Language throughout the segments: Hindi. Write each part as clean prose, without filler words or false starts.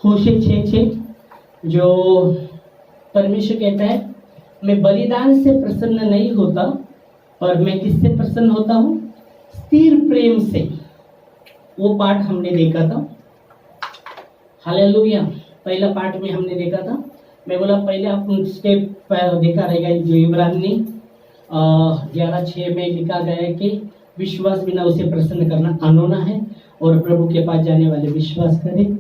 होशे 6:6 जो परमेश्वर कहता है मैं बलिदान से प्रसन्न नहीं होता और मैं किससे प्रसन्न होता हूँ? स्थिर प्रेम से। वो पाठ हमने देखा था। हालेलुया। पहला पाठ में हमने देखा था। मैं बोला पहले आप स्टेप देखा रहेगा जो इब्रानी 11:6 में लिखा गया है कि विश्वास बिना उसे प्रसन्न करना अनोना है और प्रभु के पास जाने वाले विश्वास करें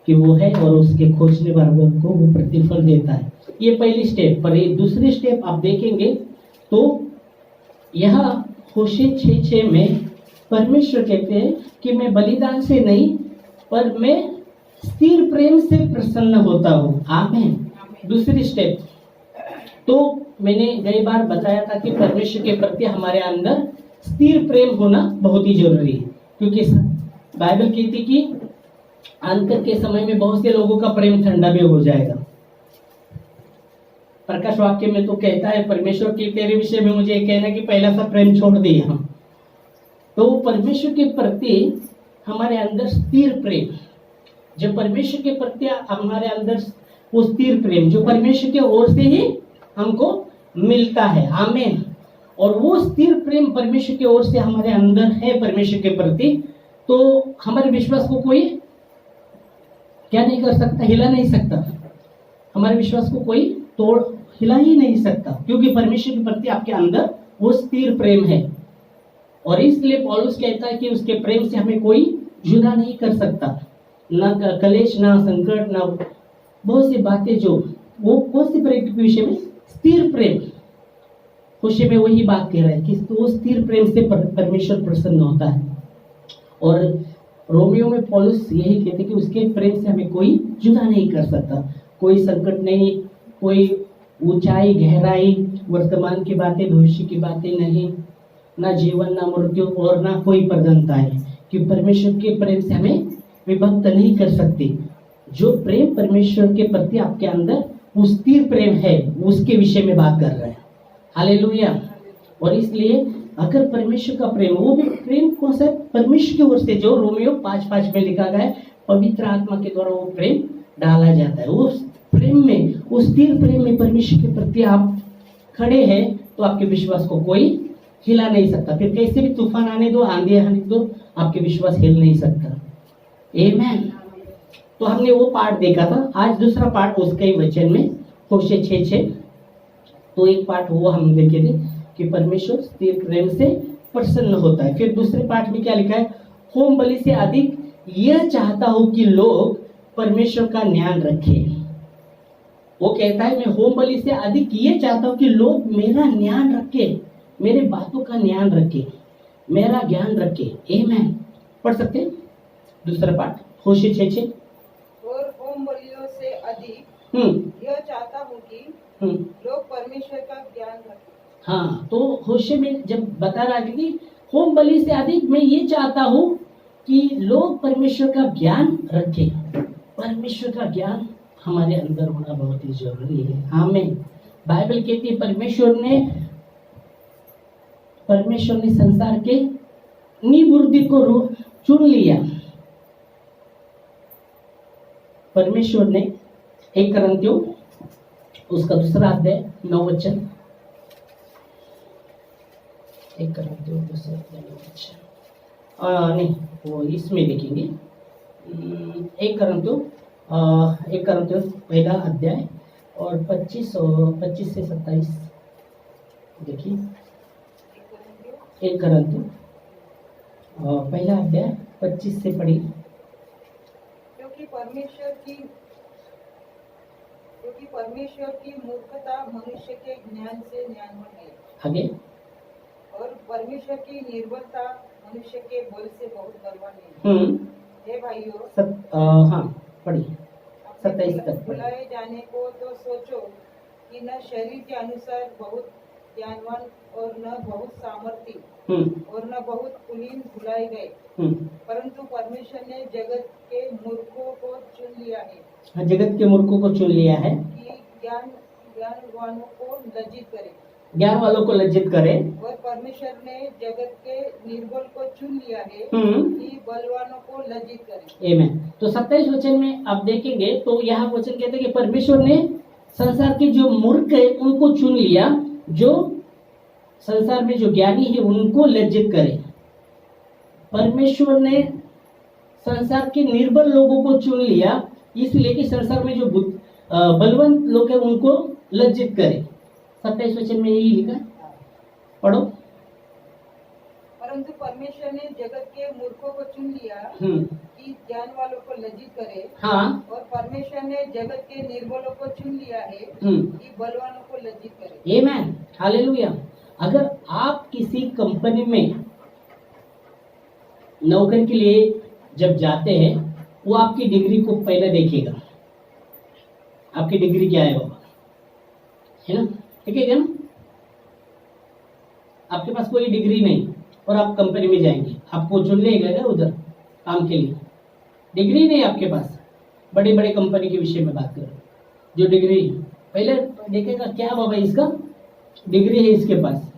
कि वो है और उसके खोजने वालों को वो प्रतिफल देता है। ये पहली स्टेप। पर ये दूसरी स्टेप आप देखेंगे तो यह होशे 6:6 में परमेश्वर कहते हैं कि मैं बलिदान से नहीं पर मैं स्थिर प्रेम से प्रसन्न होता हूँ। आमीन। दूसरी स्टेप तो मैंने कई बार बताया था कि परमेश्वर के प्रति हमारे अंदर स्थिर प्रेम होना बहुत ही जरूरी है, क्योंकि बाइबल कहती कि अंत के समय में बहुत से लोगों का प्रेम ठंडा भी हो जाएगा। प्रकाश वाक्य में तो कहता है परमेश्वर की तेरे विषय में मुझे कहना कि पहला सा प्रेम छोड़ दिया। तो परमेश्वर के प्रति हमारे अंदर स्थिर प्रेम, जो परमेश्वर के प्रति हमारे अंदर वो स्थिर प्रेम जो परमेश्वर की ओर से ही हमको मिलता है। आमीन। और वो स्थिर प्रेम परमेश्वर की ओर से हमारे अंदर है परमेश्वर के प्रति, तो हमारे विश्वास को कोई क्या नहीं कर सकता, हिला नहीं सकता। हमारे विश्वास को कोई तोड़ हिला ही नहीं सकता, क्योंकि परमेश्वर के प्रति आपके अंदर वो स्थिर प्रेम है। और इसलिए पौलुस कहता है कि उसके प्रेम से हमें कोई जुदा नहीं कर सकता। ना कलेश, ना संकट, ना बहुत सी बातें जो वो कौन सी प्रेम के विषय में? स्थिर प्रेम। खुशी में वही बात कह रहा है कि वो स्थिर प्रेम से परमेश्वर प्रसन्न होता है। और रोमियो में पौलुस यही कहते कि उसके प्रेम से हमें कोई जुदा नहीं कर सकता। कोई संकट नहीं, कोई ऊंचाई, गहराई, वर्तमान की बातें, भविष्य की बातें नहीं, ना जीवन, ना मृत्यु और ना कोई प्रधानता है कि परमेश्वर के प्रेम से हमें विभक्त नहीं कर सकते। जो प्रेम परमेश्वर के प्रति आपके अंदर वो स्थिर प्रेम है, उसके विषय में बात कर रहे हैं। हालेलुया। और इसलिए अगर परमेश्वर का प्रेम, वो भी प्रेम कौन सा? परमेश्वर की ओर से, जो रोमियो 5:5 में लिखा गया है, पवित्र आत्मा के द्वारा वो प्रेम डाला जाता है। उस प्रेम में, उस स्थिर प्रेम में परमेश्वर के प्रति आप खड़े हैं तो आपके विश्वास को कोई हिला नहीं सकता। फिर कैसे भी तूफान आने दो, आंधी आने दो, आपके विश्वास हिल नहीं सकता। आमीन। तो हमने वो पाठ देखा था। आज दूसरा पाठ उसके ही वचन में होशे 6:6। तो एक पाठ वो हम देखे थे कि परमेश्वर स्थिर प्रेम से प्रसन्न होता है। फिर दूसरे पाठ में क्या लिखा है? होम बलि से अधिक यह चाहता हूं कि लोग परमेश्वर का ध्यान रखें। वो कहता है मैं होम बलि से अधिक ये चाहता हूं कि लोग मेरा ध्यान रखें, मेरे बातों का ध्यान रखें, मेरा ज्ञान रखें। आमीन। पढ़ सकते हैं दूसरा पाठ होशे 6:6। और होम बलियों से अधिक यह चाहता हूँ कि लोग परमेश्वर का ज्ञान रखें। हाँ, तो होशे में जब बता रहा है कि होम बलि से अधिक मैं ये चाहता हूँ कि लोग परमेश्वर का ज्ञान रखें। परमेश्वर का ज्ञान हमारे अंदर होना बहुत ही जरूरी है। आमीन। बाइबल कहती है परमेश्वर ने संसार के निबुद्धि को चुन लिया। परमेश्वर ने 1 कुरिन्थियों उसका दूसरा अध्याय 9 वचन, 1 कुरिन्थियों दूसरा अध्याय 9 वचन, नहीं वो इसमें देखेंगे। 1 कुरिन्थियों पहला अध्याय और 25 से 27 देखिए। 1 कुरिन्थियों पहला अध्याय 25 से पढ़िए। क्योंकि परमेश्वर की मूर्खता मनुष्य के ज्ञान से ज्ञानवान है। आगे। और परमेश्वर की निर्बलता मनुष्य के बल से बहुत बलवान है। हे भाइयों, हाँ पढ़िए 27 तक। बुलाए जाने को तो सोचो कि न शरीर के अनुसार बहुत ज्ञानवान और न बहुत सामर्थी और न बहुत कुलीन बुलाए गए, परंतु परमेश्वर ने जगत के मूर्खों को चुन लिया है। हाँ, जगत के मूर्खों को चुन लिया है कि ज्ञानवानों को लज्जित करे। ज्ञान वालों को लज्जित करे। और परमेश्वर ने जगत के निर्बल को चुन लिया है कि बलवानों को लज्जित करे। आमीन। तो 27 वचन में आप देखेंगे तो यहाँ वचन कहते हैं कि परमेश्वर ने संसार के जो मूर्ख है उनको चुन लिया, जो संसार में जो ज्ञानी है उनको लज्जित करे। परमेश्वर ने संसार के निर्बल लोगों को चुन लिया इसलिए कि संसार में जो बलवंत लोग हैं उनको लज्जित करे। 27 वचन में यही लिखा, पढ़ो। परंतु परमेश्वर ने जगत के मूर्खों को चुन लिया कि ज्ञान वालों को लज्जित करे। हाँ। और परमेश्वर ने जगत के निर्बलों को चुन लिया है कि बलवानों को लज्जित करे। आमीन, हालेलुया। अगर आप किसी कंपनी में नौकरी के लिए जब जाते हैं, वो आपकी डिग्री को पहले देखेगा, आपकी डिग्री क्या है बाबा, है ना, देखेगा ना। आपके पास कोई डिग्री नहीं और आप कंपनी में जाएंगे, आपको चुन लेगा ना उधर काम के लिए, डिग्री नहीं आपके पास। बड़े बड़े कंपनी के विषय में बात करो, जो डिग्री पहले देखेगा क्या बाबा इसका डिग्री है इसके पास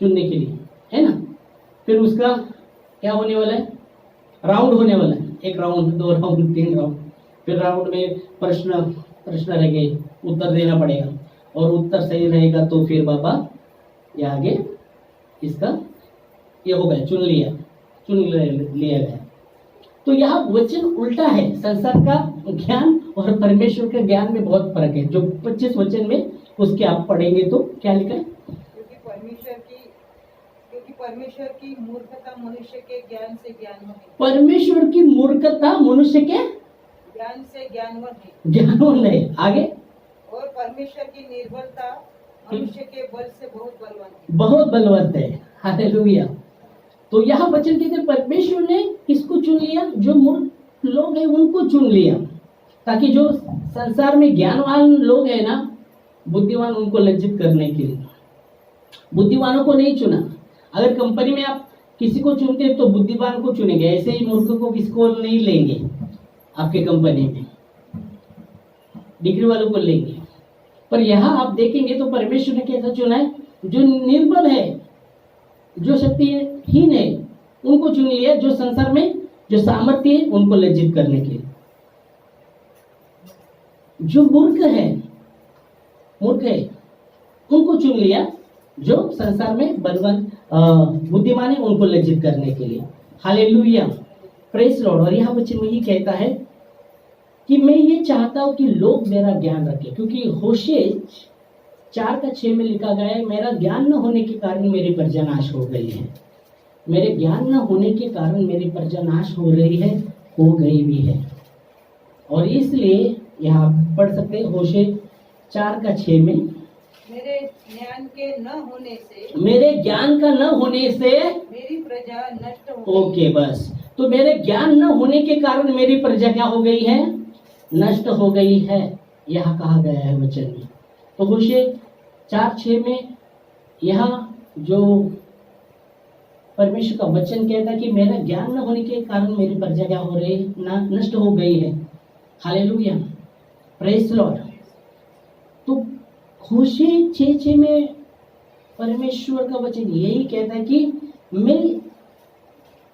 चुनने के लिए, है ना। फिर उसका क्या होने वाला है, राउंड होने वाला है, 1 राउंड 2 राउंड 3 राउंड। फिर राउंड में प्रश्न रहेंगे, उत्तर देना पड़ेगा और उत्तर सही रहेगा तो फिर बाबा ये आगे इसका ये हो गया, चुन लिया गया। तो यहाँ वचन उल्टा है, संसार का ज्ञान और परमेश्वर के ज्ञान में बहुत फर्क है। जो 25 वचन में उसके आप पढ़ेंगे तो क्या लिखा है, क्योंकि परमेश्वर की मूर्खता मनुष्य के ज्ञान से ज्ञानवान है। परमेश्वर की मूर्खता मनुष्य के ज्ञान से ज्ञानवान है। आगे, और परमेश्वर की निर्बलता मनुष्य के बल से बहुत बलवंत है। हालेलुया। तो यहाँ वचन कहते परमेश्वर ने किसको चुन लिया, जो मूर्ख लोग हैं उनको चुन लिया, ताकि जो संसार में ज्ञानवान लोग हैं ना, बुद्धिमान, उनको लज्जित करने के लिए। बुद्धिमानों को नहीं चुना। अगर कंपनी में आप किसी को चुनते हैं तो बुद्धिमान को चुनेंगे, ऐसे ही मूर्ख को किसको नहीं लेंगे आपके कंपनी में, डिग्री वालों को लेंगे। पर यहाँ आप देखेंगे तो परमेश्वर ने कैसा चुना है, जो निर्बल है, जो शक्तिहीन है, उनको चुन लिया, जो संसार में जो सामर्थ्य है उनको लज्जित करने के लिए। जो मूर्ख है उनको चुन लिया, जो संसार में बलवंत बुद्धिमान है उनको लज्जित करने के लिए। Hallelujah, praise Lord. और यहाँ वचन में ही कहता है कि मैं ये चाहता हूं कि लोग मेरा ज्ञान रखें, क्योंकि होशे 4:6 में लिखा गया है, मेरा ज्ञान न होने के कारण मेरी प्रजा नाश हो गई है। मेरे ज्ञान न होने के कारण मेरी प्रजा नाश हो रही है, हो गई भी है। और इसलिए यहाँ पढ़ सकते हैं होशे 4:6 में, मेरे ज्ञान के न होने से, मेरे ज्ञान का न होने से मेरी प्रजा नष्ट हो गई। ओके, बस। तो मेरे ज्ञान न होने के कारण मेरी प्रजा क्या हो गई है, नष्ट हो गई है, यह कहा गया है वचन में। तो होशे 4:6 में यहाँ जो परमेश्वर का वचन कहता है कि मेरा ज्ञान न होने के कारण मेरी प्रजा क्या हो रही है, नष्ट हो गई है। Hallelujah, praise Lord. तो होशे 6:6 में परमेश्वर का वचन यही कहता है कि मैं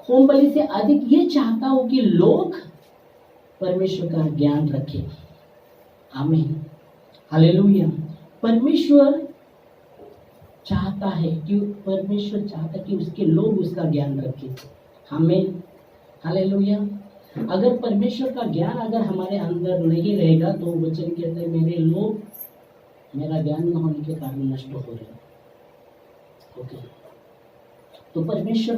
होम बलि से अधिक ये चाहता हूं कि लोग परमेश्वर का ज्ञान रखें। आमीन, हालेलुया। परमेश्वर चाहता है कि उसके लोग उसका ज्ञान रखें। आमीन, हालेलुया। अगर परमेश्वर का ज्ञान अगर हमारे अंदर नहीं रहेगा तो वचन कहते हैं मेरे लोग मेरा ज्ञान न होने के कारण नष्ट हो रहे हैं। ओके, तो परमेश्वर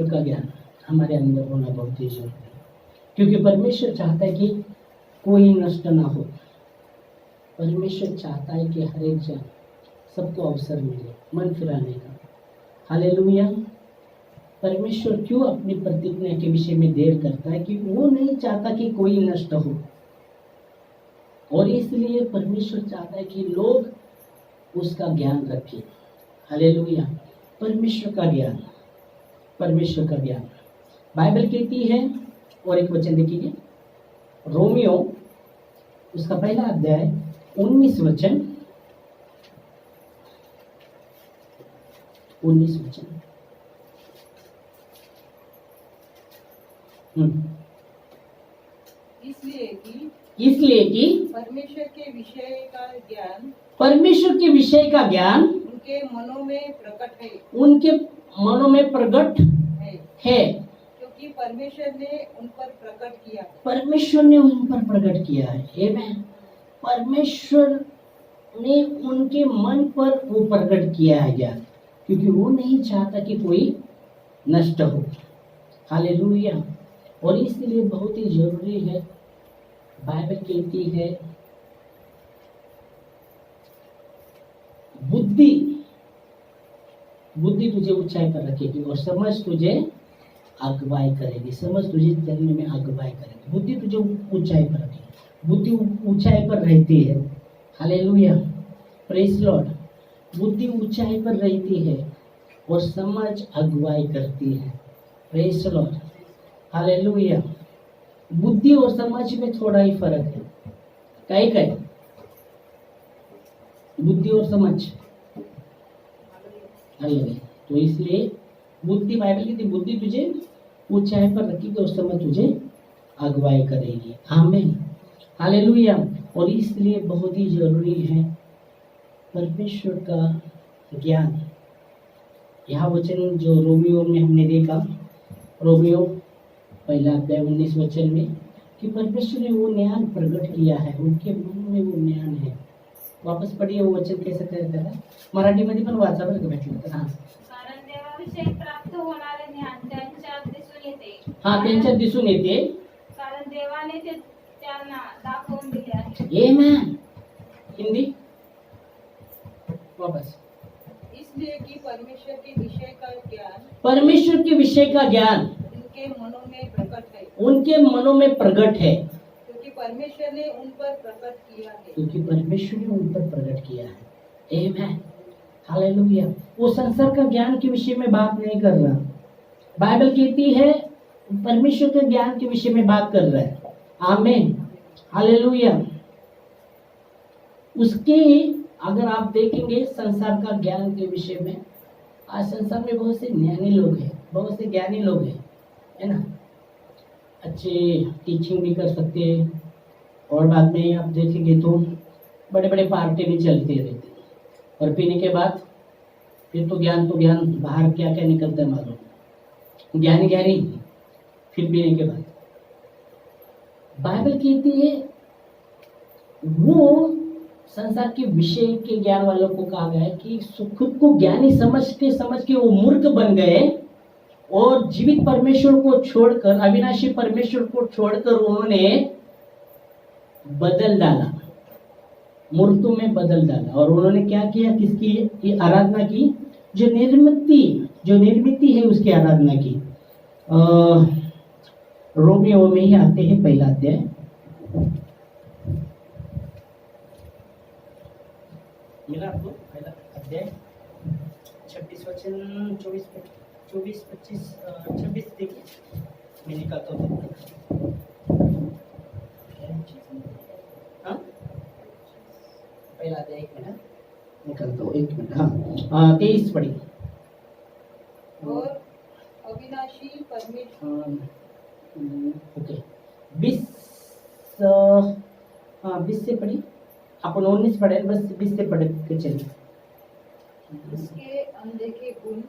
का ज्ञान हमारे अंदर होना बहुत ही जरूरी है, क्योंकि परमेश्वर चाहता है कि कोई नष्ट ना हो। परमेश्वर चाहता है कि हर एक जन सबको अवसर मिले मन फिराने का। हालेलुया। परमेश्वर क्यों अपनी प्रतिज्ञा के विषय में देर करता है, कि वो नहीं चाहता कि कोई नष्ट हो, और इसलिए परमेश्वर चाहता है कि लोग उसका ज्ञान रखें। हालेलुया। परमेश्वर का ज्ञान बाइबल कहती है, और एक वचन देखिए, रोमियो उसका 1 अध्याय 19 वचन, 19 वचन। इसलिए कि परमेश्वर के विषय का ज्ञान उनके मनों में प्रकट है, क्योंकि परमेश्वर ने उन पर प्रकट किया है। आमेन। परमेश्वर ने उनके मन पर वो प्रकट किया है ज्ञान, क्योंकि वो नहीं चाहता कि कोई नष्ट हो। हालेलुया। और इसलिए बहुत ही जरूरी है, बाइबल कहती है बुद्धि तुझे ऊंचाई पर रखेगी और समझ तुझे अगुवाई करेगी। समझ तुझे चलने में अगुवाई करेगी। बुद्धि तुझे ऊंचाई पर रखेगी। बुद्धि ऊंचाई पर रहती है। Hallelujah, praise Lord. बुद्धि ऊंचाई पर रहती है और समझ अगुवाई करती है। Praise Lord, hallelujah. बुद्धि और समझ में थोड़ा ही फर्क है। कई बुद्धि और समझ अलग है। तो इसलिए बुद्धि, बाइबल कहती है बुद्धि तुझे ऊंचाई पर रखेगी और समझ तुझे अगुवाई करेगी। आमीन, हालेलुया। और इसलिए बहुत ही जरूरी है परमेश्वर का ज्ञान। यह वचन जो रोमियो में हमने देखा, रोमियो 1:19 वचन में, कि परमेश्वर ने वो ज्ञान प्रकट किया है, उनके मन में वो ज्ञान है। वापस पढ़िए वो वचन कैसे कहता है, मराठीमध्ये पण वाचा बरं का भेटलं तर। कारण देवाविषयी प्राप्त होणारे ज्ञान त्यांच्यात दिसून येते। त्यांच्यात दिसून येते, कारण देवाने ते त्यांना दाखवून दिले आहे। आमेन। हिंदी वापस। इसलिए कि परमेश्वर के विषय का ज्ञान उनके मनों में प्रकट है, क्योंकि परमेश्वर ने उन पर प्रकट किया है। आमेन, हालेलुया। वो संसार का ज्ञान के विषय में बात नहीं कर रहा। बाइबल कहती है परमेश्वर के ज्ञान के विषय में बात कर रहा है। आमीन, हालेलुया। उसके अगर आप देखेंगे संसार का ज्ञान के विषय में, आज संसार में बहुत से ज्ञानी लोग हैं, बहुत से ज्ञानी लोग हैं, है ना। अच्छे टीचिंग भी कर सकते हैं, और बाद में आप देखेंगे तो बड़े बड़े पार्टी भी चलते रहते हैं, और पीने के बाद फिर तो ज्ञान बाहर क्या क्या निकलता है मालूम। ज्ञानी फिर पीने के बाद। बाइबल कहती है वो संसार के विषय के ज्ञान वालों को कहा गया है कि खुद को ज्ञानी समझ के वो मूर्ख बन गए, और जीवित परमेश्वर को छोड़कर, अविनाशी परमेश्वर को छोड़कर उन्होंने बदल डाला, मूर्तों में बदल डाला। और उन्होंने क्या किया, किसकी आराधना की, जो निर्मिति है उसकी आराधना की। रोमियो में ही आते हैं, पहला अध्याय, मिला आपको पहला अध्याय 26 वचन 24, 25, 26 देखिए, मैं निकालता हूँ। पहला अध्याय, एक मिनट निकालता हूँ, 1 मिनट। 23 पढ़ी। और अविनाशी परमेश्वर, ओके, 20 से पढ़ी। अपन 19 पढ़े, बस 20 से पढ़े के चलिए। उसके अनदेखे गुण,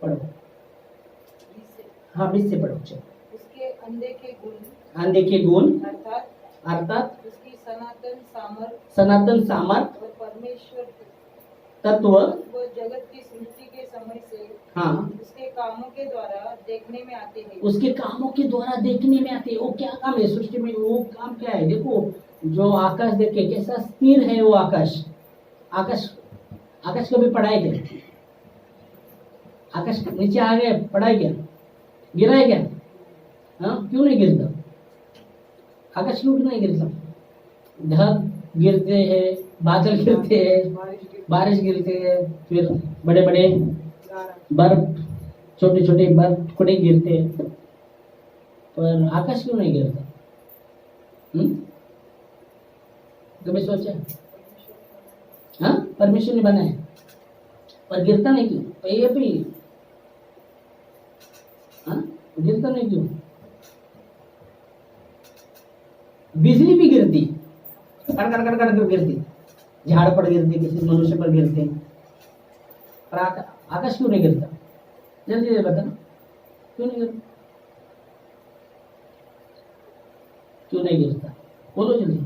पढ़ो। 20 से पढ़ो। चलो। उसके अनदेखे गुण अर्थात उसकी सनातन सामर्थ और परमेश्वर तत्व वो जगत की सृष्टि के समय से उसके कामों के द्वारा देखने में आते हैं। वो क्या काम है सृष्टि में? वो काम क्या है? देखो, जो आकाश देखे कैसा स्थिर है वो आकाश कभी पढ़ाए क्या? आकाश नीचे आ गए, पढ़ाए क्या? गिरा है क्या? क्यों नहीं गिरता? आकाश क्यों नहीं गिरता? ढग गिरते हैं, बादल गिरते हैं, बारिश गिरते हैं, फिर बड़े बड़े बर्फ, छोटे छोटे बर्फ टुकड़े गिरते हैं, पर आकाश क्यों नहीं गिरता? कभी सोचा? हाँ, परमेश्वर ने बनाया पर गिरता नहीं क्यों? तो ये भी हाँ, गिरता नहीं क्यों? बिजली भी गिरती, कड़ कड़ कड़ कड़ कर गिरती, झाड़ पर गिरती, किसी मनुष्य पर गिरती, पर आकाश क्यों नहीं गिरता? जल्दी जल्दी बताना, क्यों नहीं गिरता? क्यों नहीं गिरता? बोलो जल्दी,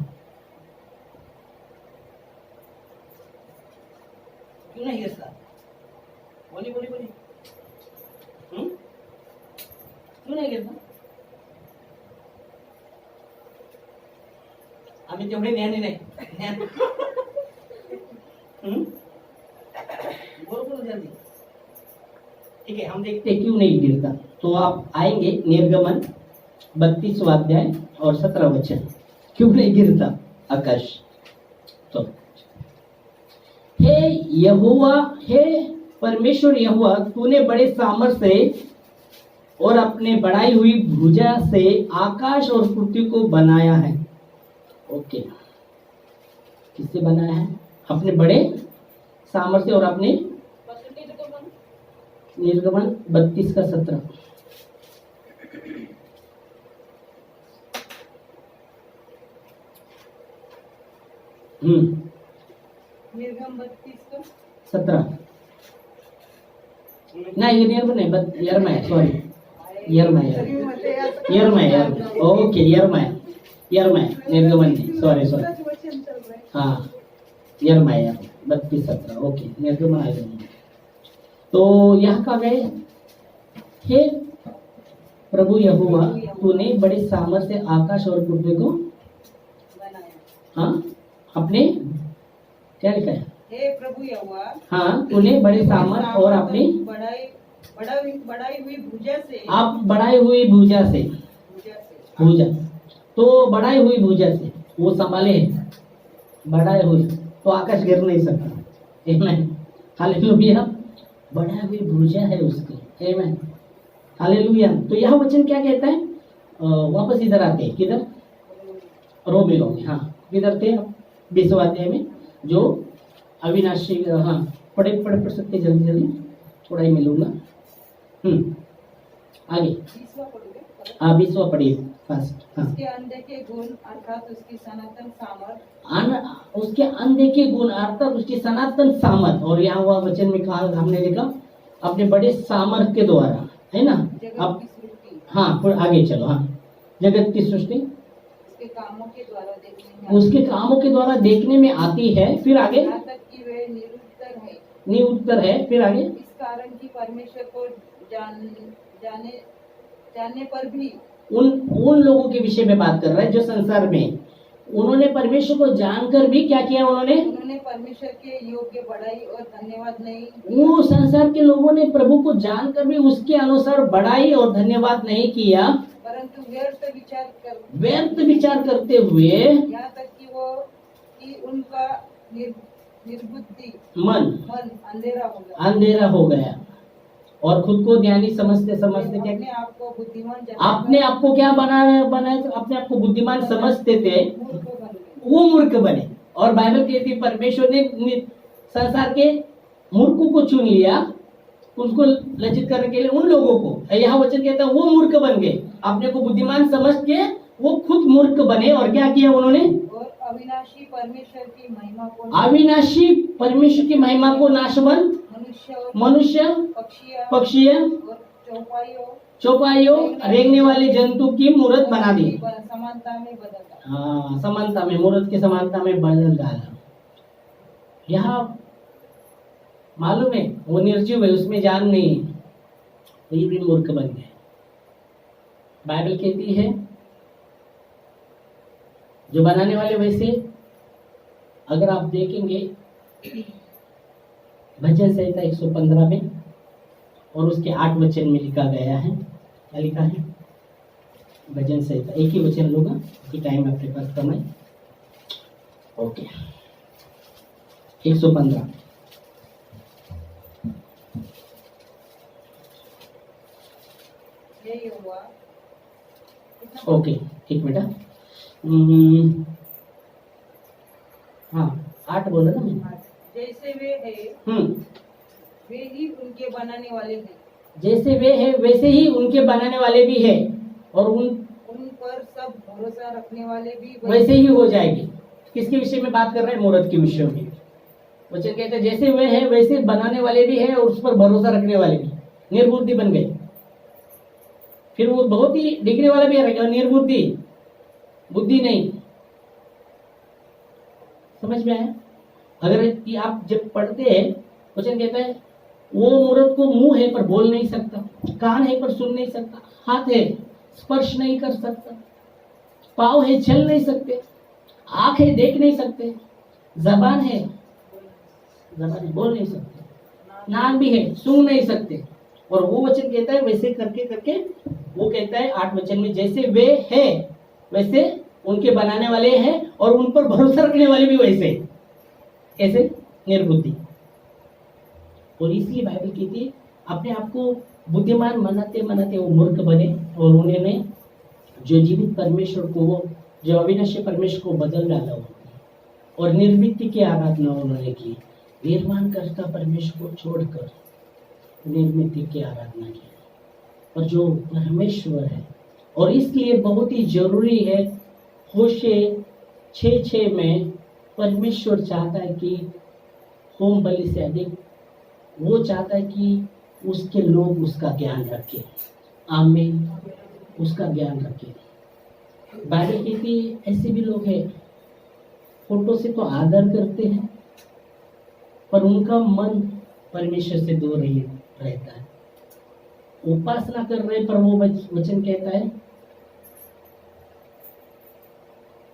क्यों नहीं गिरता? बोली बोली बोली, क्यों नहीं गिरता? आम्ही तेवढे ज्ञानी नाही. बोलो बोलो जल्दी. ठीक है, हम देखते हैं क्यों नहीं गिरता. तो आप आएंगे निर्गमन 32वां अध्याय और 17 वचन. क्यों नहीं गिरता आकाश? तो हे यहोवा, हे परमेश्वर यहोवा, तूने बड़े सामर्थ से और अपने बढ़ाई हुई भुजा से आकाश और पृथ्वी को बनाया है. ओके, किससे बनाया है? अपने बड़े सामर्थ्य और अपने निर्गमन 32 का 17. निर्गम 32 का 17 नाही, ये निर्गमन नाही, Jeremiah, sorry, Jeremiah. Okay, Jeremiah निर्गमन नहीं, सॉरी. हाँ, यरमाया 32:17. ओके, निर्गमन आ गया. तो यहाँ कहा गए, हे प्रभु यहोवा, तूने बड़े सामर्थ्य से आकाश और पृथ्वी को बनाया. हाँ, अपने क्या लिखा है? हे प्रभु यहोवा, हाँ, तूने बड़े सामर्थ और अपनी बढ़ाई हुई भुजा से, आप बढ़ाई हुई भुजा से, भुजा, तो बढ़ाई हुई भुजा से वो संभाले है, बढ़ाई हुई, तो आकाश गिर नहीं सकता. आमेन, हालेलुया. बढ़ाई हुई भुजा है उसकी. आमेन, हालेलुया. तो यह वचन क्या कहता है? वापस इधर आते हैं, किधर? रोमी. हाँ, किधर थे आप? 20वां अध्याय में, जो अविनाशी. हाँ, पढ़ सकते जल्दी जल्दी, थोड़ा ही मिलूंगा. आगे 20वां पढ़ोगे? हाँ, 20वां पढ़िए फास्ट. हाँ, उसके अनदेखे गुण अर्थात उसकी सनातन सामर्थ, उसके अनदेखे गुण अर्थात उसकी सनातन सामर्थ. और यहाँ हुआ वचन में कहा, हमने देखा अपने बड़े सामर्थ के द्वारा, है ना? अब जगत की सृष्टि, हाँ, फिर आगे चलो. हाँ, जगत की सृष्टि उसके कामों के द्वारा देखने में उसके कामों के द्वारा देखने में आती है. फिर आगे यहाँ तक कि वे निरुत्तर है. निरुत्तर है. फिर आगे इस कारण की परमेश्वर को जानने पर भी, उन लोगों के विषय में बात कर रहा है जो संसार में, उन्होंने परमेश्वर को जानकर भी क्या किया? उन्होंने परमेश्वर के योग्य बढ़ाई और धन्यवाद नहीं. वो संसार के लोगों ने प्रभु को जानकर भी उसके अनुसार बढ़ाई और धन्यवाद नहीं किया, परंतु व्यर्थ विचार करते हुए यहाँ तक कि उनका निर्बुद्धि मन अंधेरा हो गया और खुद को ज्ञानी समझते क्या अपने आप को बुद्धिमान अपने आप को क्या बनाए अपने आप को बुद्धिमान समझते थे, वो मूर्ख बने. और बाइबल कहती है परमेश्वर ने संसार के मूर्खों को चुन लिया, उनको लज्जित करने के लिए उन लोगों को. यह वचन कहता है वो मूर्ख बन गए, अपने को बुद्धिमान समझ के वो खुद मूर्ख बने. और क्या किया उन्होंने? और अविनाशी परमेश्वर की महिमा को नाशवंत मनुष्य, पक्षी और चौपाइयों रेंगने वाले जंतु की मूर्त बना दी. समानता में बदला. हाँ, समानता में, मूर्त की समानता में बदल डाला. यहाँ मालूम है वो निर्जीव है, उसमें जान नहीं है, तो ये भी मूर्ख बन गए. बाइबल कहती है जो बनाने वाले, वैसे अगर आप देखेंगे भजन संहिता 115 में और उसके 8 वचन में लिखा गया है. क्या लिखा है? भजन संहिता, एक ही वचन लूंगा कि टाइम आपके पास कम है. ओके, 115. यही हुआ. ओके, एक मिनट. हाँ, 8 बोला ना मैं. जैसे वे हैं वे ही उनके बनाने वाले हैं, जैसे वे हैं वैसे ही उनके बनाने वाले भी है, और उन पर सब भरोसा रखने वाले भी वैसे ही हो जाएगी। किसके विषय में बात कर रहे हैं? मूर्त के विषय में। वचन कहते हैं जैसे वे हैं वैसे बनाने वाले भी है और उस पर भरोसा रखने वाले भी। निर्बुद्धि बन गए, फिर वो बहुत ही दिखने वाला भी है, निर्बुद्धि, बुद्धि नहीं। समझ में आया? अगर आप जब पढ़ते हैं, वचन कहता है वो मूर्त को मुंह है पर बोल नहीं सकता, कान है पर सुन नहीं सकता, हाथ है स्पर्श नहीं कर सकता, पाँव है चल नहीं सकते, आंख है देख नहीं सकते, जबान है बोल नहीं सकते, नाक भी है सूंघ नहीं सकते। और वो वचन कहता है वैसे करके करके वो कहता है 8 वचन में, जैसे वे है वैसे उनके बनाने वाले हैं और उन पर भरोसा रखने वाले भी वैसे। ऐसे निर्बुद्धि। और इसलिए बाइबल कहती है अपने आप को बुद्धिमान मनाते मनाते वो मूर्ख बने और उन्होंने जो जीवित परमेश्वर को, जो अविनाशी परमेश्वर को बदल डाला और निर्मित की आराधना उन्होंने की। निर्माण करता परमेश्वर को छोड़कर निर्मित की आराधना की। और जो परमेश्वर है, और इसलिए बहुत ही जरूरी है होशे 6:6 में परमेश्वर चाहता है कि होम बलि से अधिक वो चाहता है कि उसके लोग उसका ज्ञान रखें। आमीन। उसका ज्ञान रखें। बाइबल कहती है ऐसे भी लोग हैं फोटो से तो आदर करते हैं पर उनका मन परमेश्वर से दूर ही रहता है। उपासना कर रहे पर वो वचन कहता है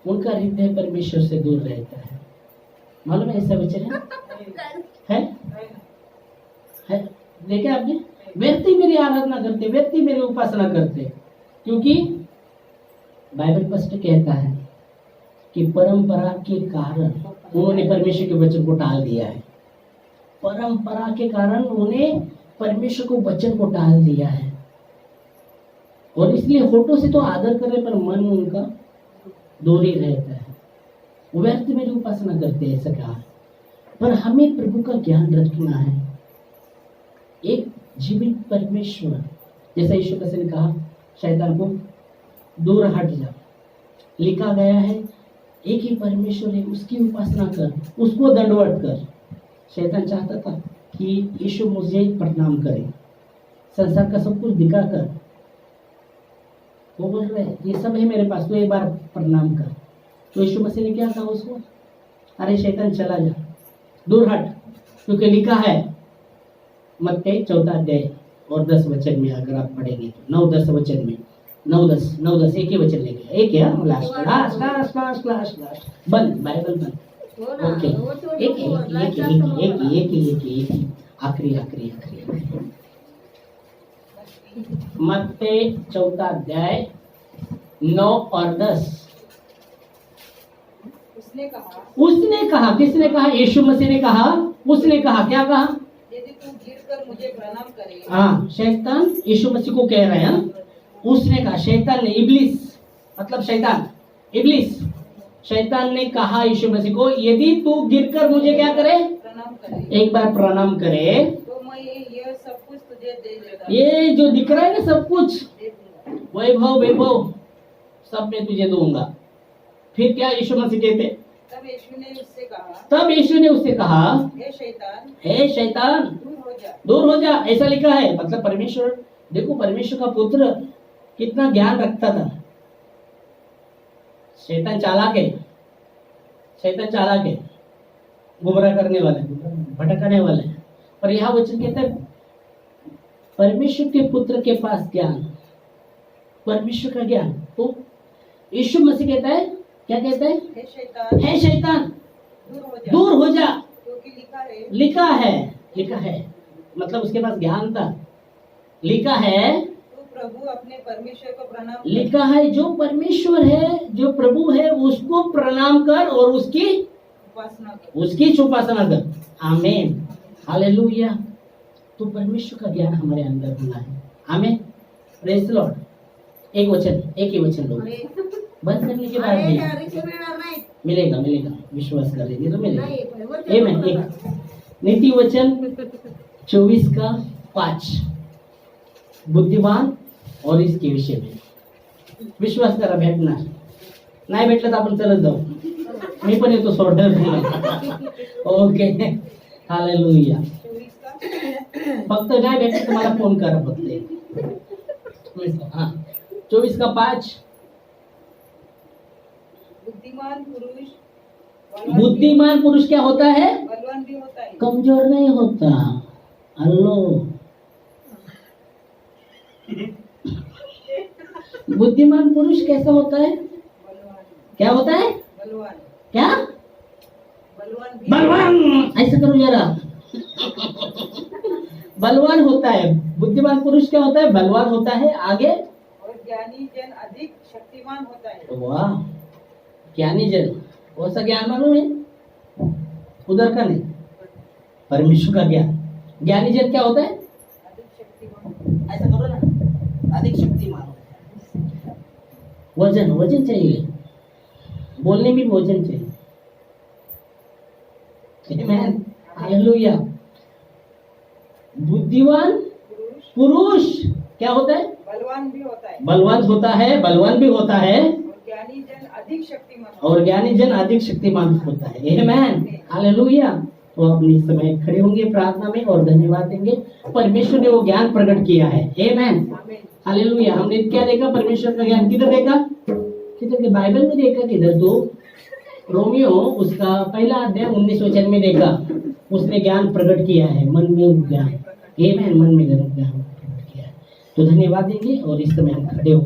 उनका हृदय परमेश्वर से दूर रहता है। मालूम है ऐसा वचन है? देखे आपने? व्यक्ति मेरी आराधना करते, व्यक्ति मेरी उपासना करते, क्योंकि बाइबल स्पष्ट कहता है कि परंपरा के कारण उन्होंने परमेश्वर के वचन को टाल दिया है। परंपरा के कारण उन्हें परमेश्वर को वचन को टाल दिया है, और इसलिए होठों से तो आदर करे पर मन उनका दूर ही रहता है। वो व्यर्थ मेरी उपासना करते हैं, ऐसा कहा। पर हमें प्रभु का ज्ञान रखना है। एक जीवित परमेश्वर, जैसा यीशु मसीह ने कहा शैतान को दूर हट जा, लिखा गया है एक ही परमेश्वर है, उसकी उपासना कर, उसको दंडवत कर। शैतान चाहता था कि यीशु मुझे प्रणाम करे, संसार का सब कुछ दिखा कर। वो बोल रहे ये सब है मेरे पास, तो एक बार प्रणाम कर। तो यीशु मसीह ने क्या कहा उसको? अरे शैतान चला जा, दूर हट, क्योंकि लिखा है मत्ती 4 अध्याय और 10 वचन में अगर आप पढ़ेंगे तो 9-10 वचन में 9-10 एक ही वचन लेके, एक है लास्ट बंद, बाइबल बंद। ओके, एक आखिरी मत्ती 4 अध्याय 9 और 10। उसने कहा, किसने कहा? यीशु मसीह ने कहा। उसने कहा, क्या कहा? यदि तू गिरकर मुझे प्रणाम करे। हाँ, शैतान यीशु मसीह को कह रहे हैं। उसने कहा, शैतान ने, इब्लिस मतलब शैतान, इब्लिस, शैतान ने कहा यीशु मसीह को यदि तू गिरकर मुझे क्या करे? प्रणाम करे। एक बार प्रणाम करे तो मैं ये सब कुछ तुझे दे देगा। ये जो दिख रहा है ना सब कुछ, वैभव सब मैं तुझे दूंगा। फिर क्या यीशु मसीह कहते? तब यीशु ने उससे कहा, हे शैतान दूर हो जा। ऐसा लिखा है। मतलब परमेश्वर, देखो परमेश्वर का पुत्र कितना ज्ञान रखता था। शैतान चालाक है, गुमराह करने वाले, भटकाने वाले। पर यहाँ वचन कहता है परमेश्वर के पुत्र के पास ज्ञान, परमेश्वर का ज्ञान। तो यीशु मसीह कहता है, क्या कहता है? हे शैतान दूर हो जा, क्योंकि लिखा है। मतलब उसके पास ज्ञान था। लिखा है तो प्रभु अपने परमेश्वर को प्रणाम, लिखा है जो परमेश्वर है, जो प्रभु है, उसको प्रणाम कर और उसकी उपासना कर। आमीन, हालेलुया। तो परमेश्वर का ज्ञान हमारे अंदर होना है। आमीन, प्रेज द लॉर्ड। एक ही वचन लो। बंद करने के बाद भी मिलेगा मिलेगा, विश्वास करेंगे तो मिलेगा। आमेन। एक नीति वचन 24:5 बुद्धिमान और इसके विषय में विश्वास करा, भेटणार नाही भेटलं तर आपण चलत जाऊ, मी पण येतो सोडणार ओके हालेलुया। 24 फक्त नाही भेटलं तर मला फोन करा फक्त। हाँ 24:5 बुद्धिमान पुरुष बुद्धिमान पुरुष क्या होता है? बलवान भी होता है। कमजोर नहीं होता। हेलो, बुद्धिमान पुरुष कैसा होता है? बलवान क्या होता है? बलवान क्या? बलवान भी बलवान, ऐसा करो जरा। बलवान होता है, बुद्धिमान पुरुष क्या होता है? बलवान होता है। आगे और ज्ञानी जन अधिक शक्तिमान होता है। वाह, ज्ञानी जन, कौन सा ज्ञान मालूम है? उधर का नहीं, परमेश्वर का ज्ञान। ज्ञानी जन क्या होता है? अधिक शक्तिमान। ऐसा करो ना, अधिक शक्तिमान। वजन वजन चाहिए, बोलने में वजन चाहिए। आमेन, हालेलुया। बुद्धिमान पुरुष पुरुष क्या होता है? बलवान भी होता है। बलवान होता है, बलवान भी होता है, और ज्ञानी जन अधिक शक्तिमान होता और ज्ञानी जन अधिक शक्तिमान होता है। आमेन, हालेलुया। तो अपने इस समय खड़े होंगे प्रार्थना में और धन्यवाद देंगे। परमेश्वर ने वो ज्ञान प्रकट किया है। आमेन, है। आमीन। हालेलुया। हमने क्या देखा? परमेश्वर का ज्ञान किधर देखा? किधर के बाइबल में देखा? किधर? तो रोमियो उसका पहला अध्याय 19 वचन में देखा, उसने ज्ञान प्रकट किया है, मन में ज्ञान। आमेन, मन में ज्ञान प्रकट किया है। तो धन्यवाद देंगे और इस समय हम खड़े हो